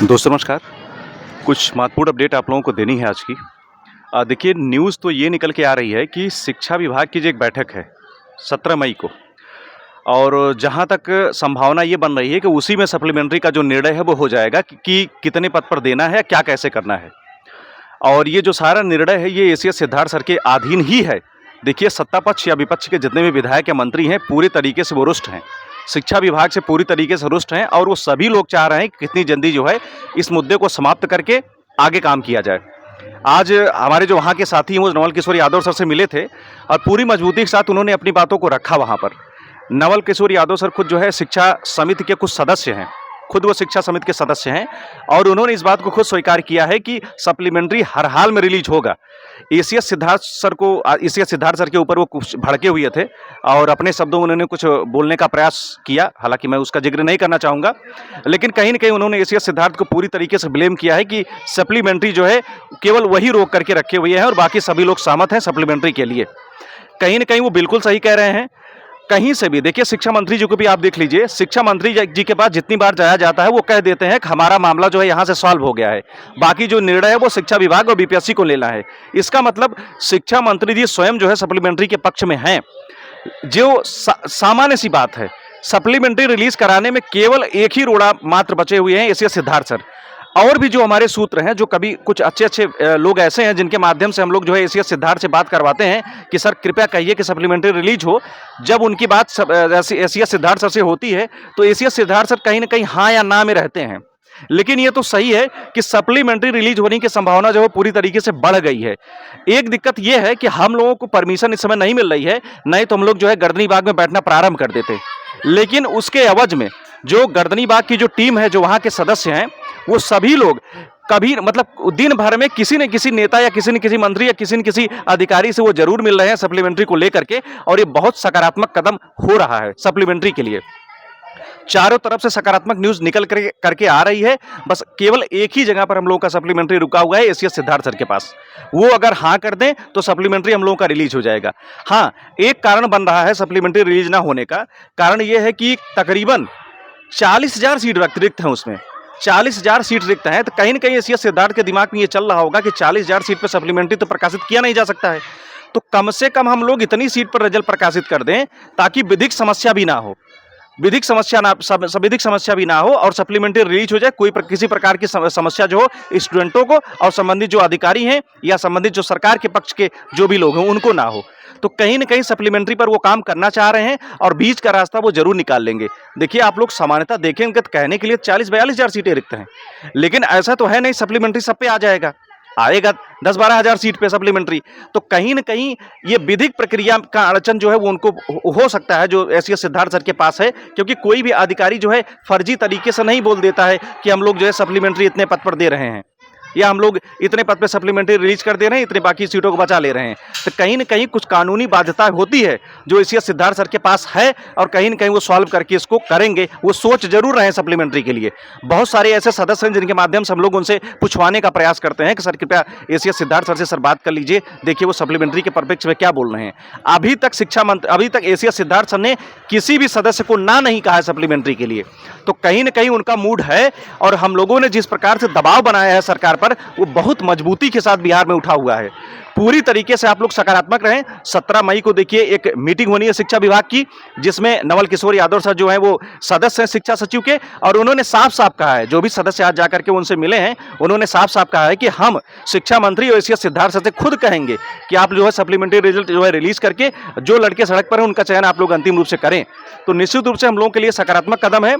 दोस्तों नमस्कार। कुछ महत्वपूर्ण अपडेट आप लोगों को देनी है आज की। देखिए न्यूज़ तो ये निकल के आ रही है कि शिक्षा विभाग की जो एक बैठक है 17 मई को, और जहाँ तक संभावना ये बन रही है कि उसी में सप्लीमेंट्री का जो निर्णय है वो हो जाएगा कि कितने पद पर देना है, क्या कैसे करना है। और ये जो सारा निर्णय है ये एसीएस सिद्धार्थ सर के अधीन ही है। देखिए सत्ता पक्ष या विपक्ष के जितने भी विधायक या मंत्री हैं पूरी तरीके से वो रुष्ट हैं, शिक्षा विभाग से पूरी तरीके से रुष्ट हैं, और वो सभी लोग चाह रहे हैं कि कितनी जल्दी जो है इस मुद्दे को समाप्त करके आगे काम किया जाए। आज हमारे जो वहाँ के साथी हैं वो नवल किशोर यादव सर से मिले थे और पूरी मजबूती के साथ उन्होंने अपनी बातों को रखा वहाँ पर। नवल किशोर यादव सर खुद जो है शिक्षा समिति के कुछ सदस्य हैं, खुद वो शिक्षा समिति के सदस्य हैं, और उन्होंने इस बात को खुद स्वीकार किया है कि सप्लीमेंट्री हर हाल में रिलीज होगा। एसीएस सिद्धार्थ सर के ऊपर वो कुछ भड़के हुए थे और अपने शब्दों में उन्होंने कुछ बोलने का प्रयास किया, हालांकि मैं उसका जिक्र नहीं करना चाहूँगा, लेकिन कहीं न कहीं उन्होंने एसीएस सिद्धार्थ को पूरी तरीके से ब्लेम किया है कि सप्लीमेंट्री जो है केवल वही रोक करके रखे हुए हैं और बाकी सभी लोग सहमत हैं सप्लीमेंट्री के लिए। कहीं न कहीं वो बिल्कुल सही कह रहे हैं। कहीं से भी देखिए, शिक्षा मंत्री जी को भी आप देख लीजिए, शिक्षा मंत्री जी के पास जितनी बार जाया जाता है वो कह देते हैं कि हमारा मामला जो है यहाँ से सॉल्व हो गया है, बाकी जो निर्णय है वो शिक्षा विभाग और बीपीएससी को लेना है। इसका मतलब शिक्षा मंत्री जी स्वयं जो है सप्लीमेंट्री के पक्ष में हैं। जो सामान्य सी बात है, सप्लीमेंट्री रिलीज कराने में केवल एक ही रोड़ा मात्र बचे हुए हैं, एसीएस सिद्धार्थ सर। और भी जो हमारे सूत्र हैं, जो कभी कुछ अच्छे लोग ऐसे हैं जिनके माध्यम से हम लोग जो है एसीएस सिद्धार्थ से बात करवाते हैं कि सर कृपया कहिए कि सप्लीमेंट्री रिलीज हो। जब उनकी बात एसीएस सिद्धार्थ सर से होती है तो एसीएस सिद्धार्थ सर कहीं ना कहीं हाँ या ना में रहते हैं। लेकिन ये तो सही है कि सप्लीमेंट्री रिलीज होने की संभावना जो है पूरी तरीके से बढ़ गई है। एक दिक्कत यह है कि हम लोगों को परमिशन इस समय नहीं मिल रही है, नहीं तो हम लोग जो है गर्दनी बाग में बैठना प्रारंभ कर देते। लेकिन उसके एवज में जो गर्दनी बाग की जो टीम है, जो वहां के सदस्य हैं, वो सभी लोग कभी मतलब दिन भर में किसी न किसी नेता या किसी न किसी मंत्री या किसी न किसी अधिकारी से वो जरूर मिल रहे हैं सप्लीमेंट्री को लेकर के, और ये बहुत सकारात्मक कदम हो रहा है सप्लीमेंट्री के लिए। चारों तरफ से सकारात्मक न्यूज निकल करके आ रही है। बस केवल एक ही जगह पर हम लोगों का सप्लीमेंट्री रुका हुआ है, एसीएस सिद्धार्थ सर के पास। वो अगर हाँ कर दें तो सप्लीमेंट्री हम लोगों का रिलीज हो जाएगा। हाँ, एक कारण बन रहा है सप्लीमेंट्री रिलीज ना होने का, कारण यह है कि तकरीबन 40,000 सीट रिक्त हैं, उसमें 40,000 सीट रिक्त हैं। तो कहीं ना कहीं एसीएस सिद्धार्थ के दिमाग में ये चल रहा होगा कि 40,000 सीट पर सप्लीमेंट्री तो प्रकाशित किया नहीं जा सकता है, तो कम से कम हम लोग इतनी सीट पर रिजल्ट प्रकाशित कर दें ताकि विधिक समस्या भी ना हो, विधिक समस्या भी ना हो और सप्लीमेंट्री रिलीज हो जाए। किसी प्रकार की समस्या जो हो स्टूडेंटों को और संबंधित जो अधिकारी हैं या संबंधित जो सरकार के पक्ष के जो भी लोग हैं उनको ना हो। तो कहीं ना कहीं सप्लीमेंट्री पर वो काम करना चाह रहे हैं और बीच का रास्ता वो जरूर निकाल लेंगे। देखिए, आप लोग सामान्यतः देखेंगे तो कहने के लिए 40-42,000 सीटें रिक्त हैं, लेकिन ऐसा तो है नहीं सप्लीमेंट्री सब पे आ जाएगा, आएगा 10-12,000 सीट पे सप्लीमेंट्री। तो कहीं न कहीं ये विधिक प्रक्रिया का अड़चन जो है वो उनको हो सकता है, जो एसीएस सिद्धार्थ सर के पास है, क्योंकि कोई भी अधिकारी जो है फर्जी तरीके से नहीं बोल देता है कि हम लोग जो है सप्लीमेंट्री इतने पद पर दे रहे हैं या हम लोग इतने पद पे सप्लीमेंट्री रिलीज कर दे रहे हैं, इतने बाकी सीटों को बचा ले रहे हैं। तो कहीं न कहीं कुछ कानूनी बाध्यता होती है जो एसीएस सिद्धार्थ सर के पास है, और कहीं न कहीं वो सॉल्व करके इसको करेंगे। वो सोच जरूर रहे हैं सप्लीमेंट्री के लिए। बहुत सारे ऐसे सदस्य हैं जिनके माध्यम से हम लोग उनसे पूछवाने का प्रयास करते हैं कि सर कृपया एसीएस सिद्धार्थ सर से सर बात कर लीजिए, देखिए वो सप्लीमेंट्री के पक्ष में क्या बोल रहे हैं। अभी तक एसीएस सिद्धार्थ सर ने किसी भी सदस्य को ना नहीं कहा है सप्लीमेंट्री के लिए। तो कहीं न कहीं उनका मूड है, और हम लोगों ने जिस प्रकार से दबाव बनाया है सरकार पर, वो बहुत मजबूती के साथ बिहार में उठा हुआ है। पूरी तरीके से आप लोग सकारात्मक रहें। 17 मई को देखिए एक मीटिंग होनी है शिक्षा विभाग की, जिसमें नवल किशोर यादव सर जो है वो सदस्य हैं शिक्षा सचिव के, और उन्होंने साफ साफ कहा है, जो भी सदस्य आज जाकर के उनसे मिले हैं उन्होंने साफ साफ कहा है कि हम शिक्षा मंत्री और एसीएस सिद्धार्थ सर से खुद कहेंगे कि आप जो है सप्लीमेंट्री रिजल्ट जो है रिलीज करके जो लड़के सड़क पर हैं उनका चयन आप लोग अंतिम रूप से करें। तो निश्चित रूप से हम लोगों के लिए सकारात्मक कदम है,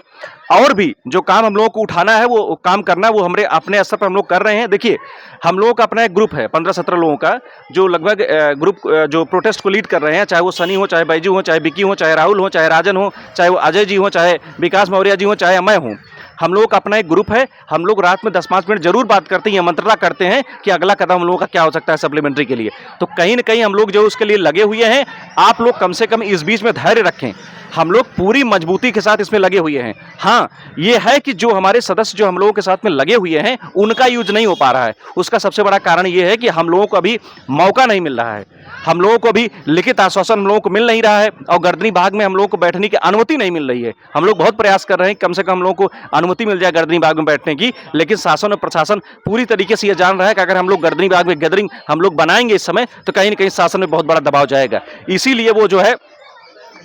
और भी जो काम हम लोगों को उठाना है वो काम करना वो हमारे अपने स्तर पर हम लोग कर रहे हैं। देखिए, हम लोगों का अपना एक ग्रुप है 15-17 लोगों का, जो लगभग ग्रुप जो प्रोटेस्ट को लीड कर रहे हैं, चाहे वो सनी हो, चाहे बैजू हो, चाहे बिक्की हो, चाहे राहुल हो, चाहे राजन हो, चाहे वो अजय जी हो, चाहे विकास मौर्य जी हो, चाहे मैं हूँ। हम लोगों का अपना एक ग्रुप है। हम लोग रात में 10-5 मिनट जरूर बात करते हैं, मंत्रणा करते हैं कि अगला कदम हम लोगों का क्या हो सकता है सप्लीमेंट्री के लिए। तो कहीं ना कहीं हम लोग जो उसके लिए लगे हुए हैं। आप लोग कम से कम इस बीच में धैर्य रखें। हम लोग पूरी मजबूती के साथ इसमें लगे हुए हैं। हाँ, ये है कि जो हमारे सदस्य जो हम लोगों के साथ में लगे हुए हैं, उनका यूज नहीं हो पा रहा है। उसका सबसे बड़ा कारण ये है कि हम लोगों को अभी मौका नहीं मिल रहा है। हम लोगों को अभी लिखित आश्वासन हम लोगों को मिल नहीं रहा है और गर्दनी बाग में हम लोगों को बैठने की अनुमति नहीं मिल रही है। हम लोग बहुत प्रयास कर रहे हैं कम से कम हम लोगों को अनुमति मिल जाए गर्दनी बाग में बैठने की, लेकिन शासन और प्रशासन पूरी तरीके से ये जान रहा है कि अगर हम लोग गर्दनी बाग में गैदरिंग हम लोग बनाएंगे इस समय तो कहीं ना कहीं शासन में बहुत बड़ा दबाव जाएगा। इसीलिए वो जो है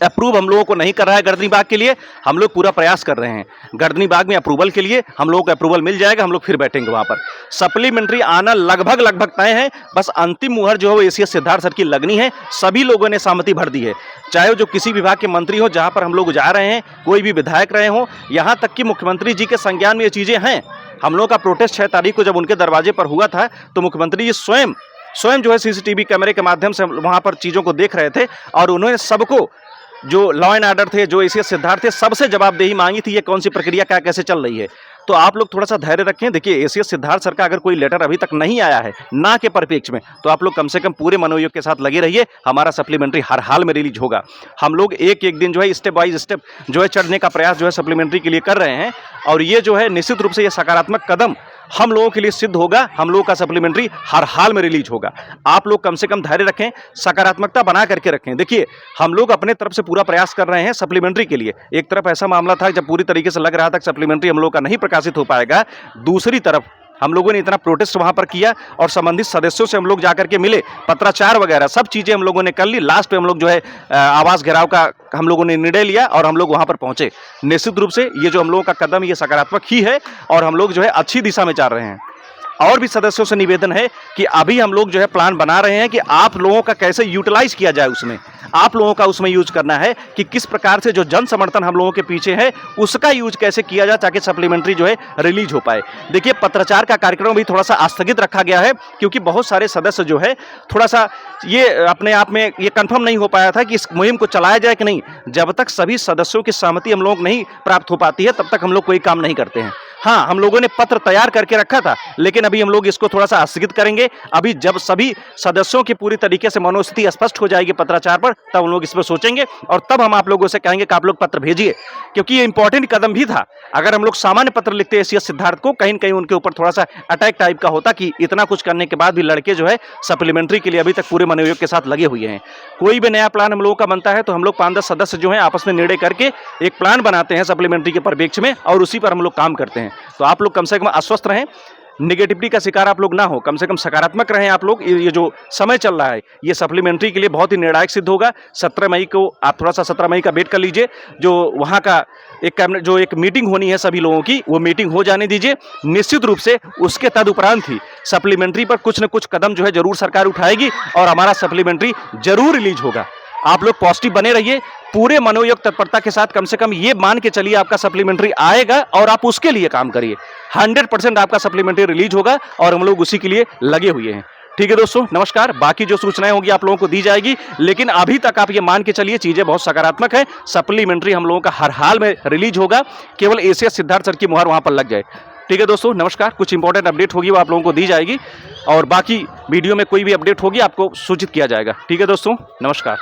अप्रूव हम लोगों को नहीं कर रहा है गर्दनी बाग के लिए। हम लोग पूरा प्रयास कर रहे हैं गर्दनी बाग में अप्रूवल के लिए। हम लोगों को अप्रूवल मिल जाएगा, हम लोग फिर बैठेंगे वहां पर। सप्लीमेंट्री आना लगभग तय है, बस अंतिम मुहर जो है वो एसीएस सिद्धार्थ सर की लगनी है। सभी लोगों ने सहमति भर दी है, चाहे वो जो किसी विभाग के मंत्री हो, जहां पर हम लोग जा रहे हैं, कोई भी विधायक रहे हो, यहां तक कि मुख्यमंत्री जी के संज्ञान में ये चीजें हैं। हम लोग का प्रोटेस्ट 6 तारीख को जब उनके दरवाजे पर हुआ था तो मुख्यमंत्री जी स्वयं जो है सीसीटीवी कैमरे के माध्यम से वहां पर चीजों को देख रहे थे और उन्होंने सबको, जो लॉ एंड ऑर्डर थे, जो एसीएस सिद्धार्थ थे, सबसे जवाबदेही मांगी थी ये कौन सी प्रक्रिया क्या कैसे चल रही है। तो आप लोग थोड़ा सा धैर्य रखें। देखिए, एसीएस सिद्धार्थ सर का अगर कोई लेटर अभी तक नहीं आया है ना के परिप्रेक्ष्य में, तो आप लोग कम से कम पूरे मनोयोग के साथ लगे रहिए। हमारा सप्लीमेंट्री हर हाल में रिलीज होगा। हम लोग एक दिन जो है स्टेप बाय स्टेप जो है चढ़ने का प्रयास जो है सप्लीमेंट्री के लिए कर रहे हैं और ये जो है निश्चित रूप से ये सकारात्मक कदम हम लोगों के लिए सिद्ध होगा। हम लोगों का सप्लीमेंट्री हर हाल में रिलीज होगा। आप लोग कम से कम धैर्य रखें, सकारात्मकता बना करके रखें। देखिए, हम लोग अपने तरफ से पूरा प्रयास कर रहे हैं सप्लीमेंट्री के लिए। एक तरफ ऐसा मामला था जब पूरी तरीके से लग रहा था कि सप्लीमेंट्री हम लोग का नहीं प्रकाशित हो पाएगा, दूसरी तरफ हम लोगों ने इतना प्रोटेस्ट वहां पर किया और संबंधित सदस्यों से हम लोग जाकर के मिले, पत्राचार वगैरह सब चीजें हम लोगों ने कर ली। लास्ट पे हम लोग जो है आवास घेराव का हम लोगों ने निर्णय लिया और हम लोग वहां पर पहुंचे। निश्चित रूप से ये जो हम लोगों का कदम ये सकारात्मक ही है और हम लोग जो है अच्छी दिशा में जा रहे हैं। और भी सदस्यों से निवेदन है कि अभी हम लोग जो है प्लान बना रहे हैं कि आप लोगों का कैसे यूटिलाइज किया जाए, उसमें आप लोगों का उसमें यूज करना है कि किस प्रकार से जो जन समर्थन हम लोगों के पीछे है उसका यूज कैसे किया जाए ताकि सप्लीमेंट्री जो है रिलीज हो पाए। देखिए, पत्राचार का कार्यक्रम भी थोड़ा सा आस्थगित रखा गया है क्योंकि बहुत सारे सदस्य जो है थोड़ा सा ये अपने आप में ये कंफर्म नहीं हो पाया था कि इस मुहिम को चलाया जाए कि नहीं। जब तक सभी सदस्यों की सहमति हम लोग नहीं प्राप्त हो पाती है तब तक हम लोग कोई काम नहीं करते हैं। हाँ, हम लोगों ने पत्र तैयार करके रखा था, लेकिन अभी हम लोग इसको थोड़ा सा स्थगित करेंगे। अभी जब सभी सदस्यों की पूरी तरीके से मनोस्थिति स्पष्ट हो जाएगी पत्राचार पर, तब हम लोग इस पर सोचेंगे और तब हम आप लोगों से कहेंगे कि आप लोग पत्र भेजिए, क्योंकि ये इंपॉर्टेंट कदम भी था। अगर हम लोग सामान्य पत्र लिखते एसीएस सिद्धार्थ को, कहीं न कहीं उनके ऊपर थोड़ा सा अटैक टाइप का होता कि इतना कुछ करने के बाद भी लड़के जो है सप्लीमेंट्री के लिए अभी तक पूरे मनोयोग के साथ लगे हुए हैं। कोई भी नया प्लान हम लोगों का बनता है तो हम लोग 5-10 सदस्य जो हैं आपस में निर्णय करके एक प्लान बनाते हैं सप्लीमेंट्री के परिप्रेक्ष्य में और उसी पर हम लोग काम करते हैं। तो आप लोग कम से कम आश्वस्त रहें, नेगेटिविटी का शिकार आप लोग ना हो, कम से कम सकारात्मक रहें आप लोग। ये जो समय चल रहा है ये सप्लीमेंट्री के लिए बहुत ही निर्णायक सिद्ध होगा। 17 मई को आप थोड़ा सा 17 मई का वेट कर लीजिए। जो वहाँ का एक कैबिनेट जो एक मीटिंग होनी है सभी लोगों की, वो मीटिंग हो जाने दीजिए। निश्चित रूप से उसके तदुपरांत ही सप्लीमेंट्री पर कुछ न कुछ कदम जो है जरूर सरकार उठाएगी और हमारा सप्लीमेंट्री जरूर रिलीज होगा। आप लोग पॉजिटिव बने रहिए, पूरे मनोयोग तत्परता के साथ कम से कम ये मान के चलिए आपका सप्लीमेंट्री आएगा और आप उसके लिए काम करिए। 100% आपका सप्लीमेंट्री रिलीज होगा और हम लोग उसी के लिए लगे हुए हैं। ठीक है दोस्तों, नमस्कार। बाकी जो सूचनाएं होंगी आप लोगों को दी जाएगी, लेकिन अभी तक आप ये मान के चलिए चीजें बहुत सकारात्मक है। सप्लीमेंट्री हम लोगों का हर हाल में रिलीज होगा, केवल एसीएस सिद्धार्थ सर की मुहर वहां पर लग जाए। ठीक है दोस्तों, नमस्कार। कुछ इंपॉर्टेंट अपडेट होगी वो आप लोगों को दी जाएगी और बाकी वीडियो में कोई भी अपडेट होगी आपको सूचित किया जाएगा। ठीक है दोस्तों, नमस्कार।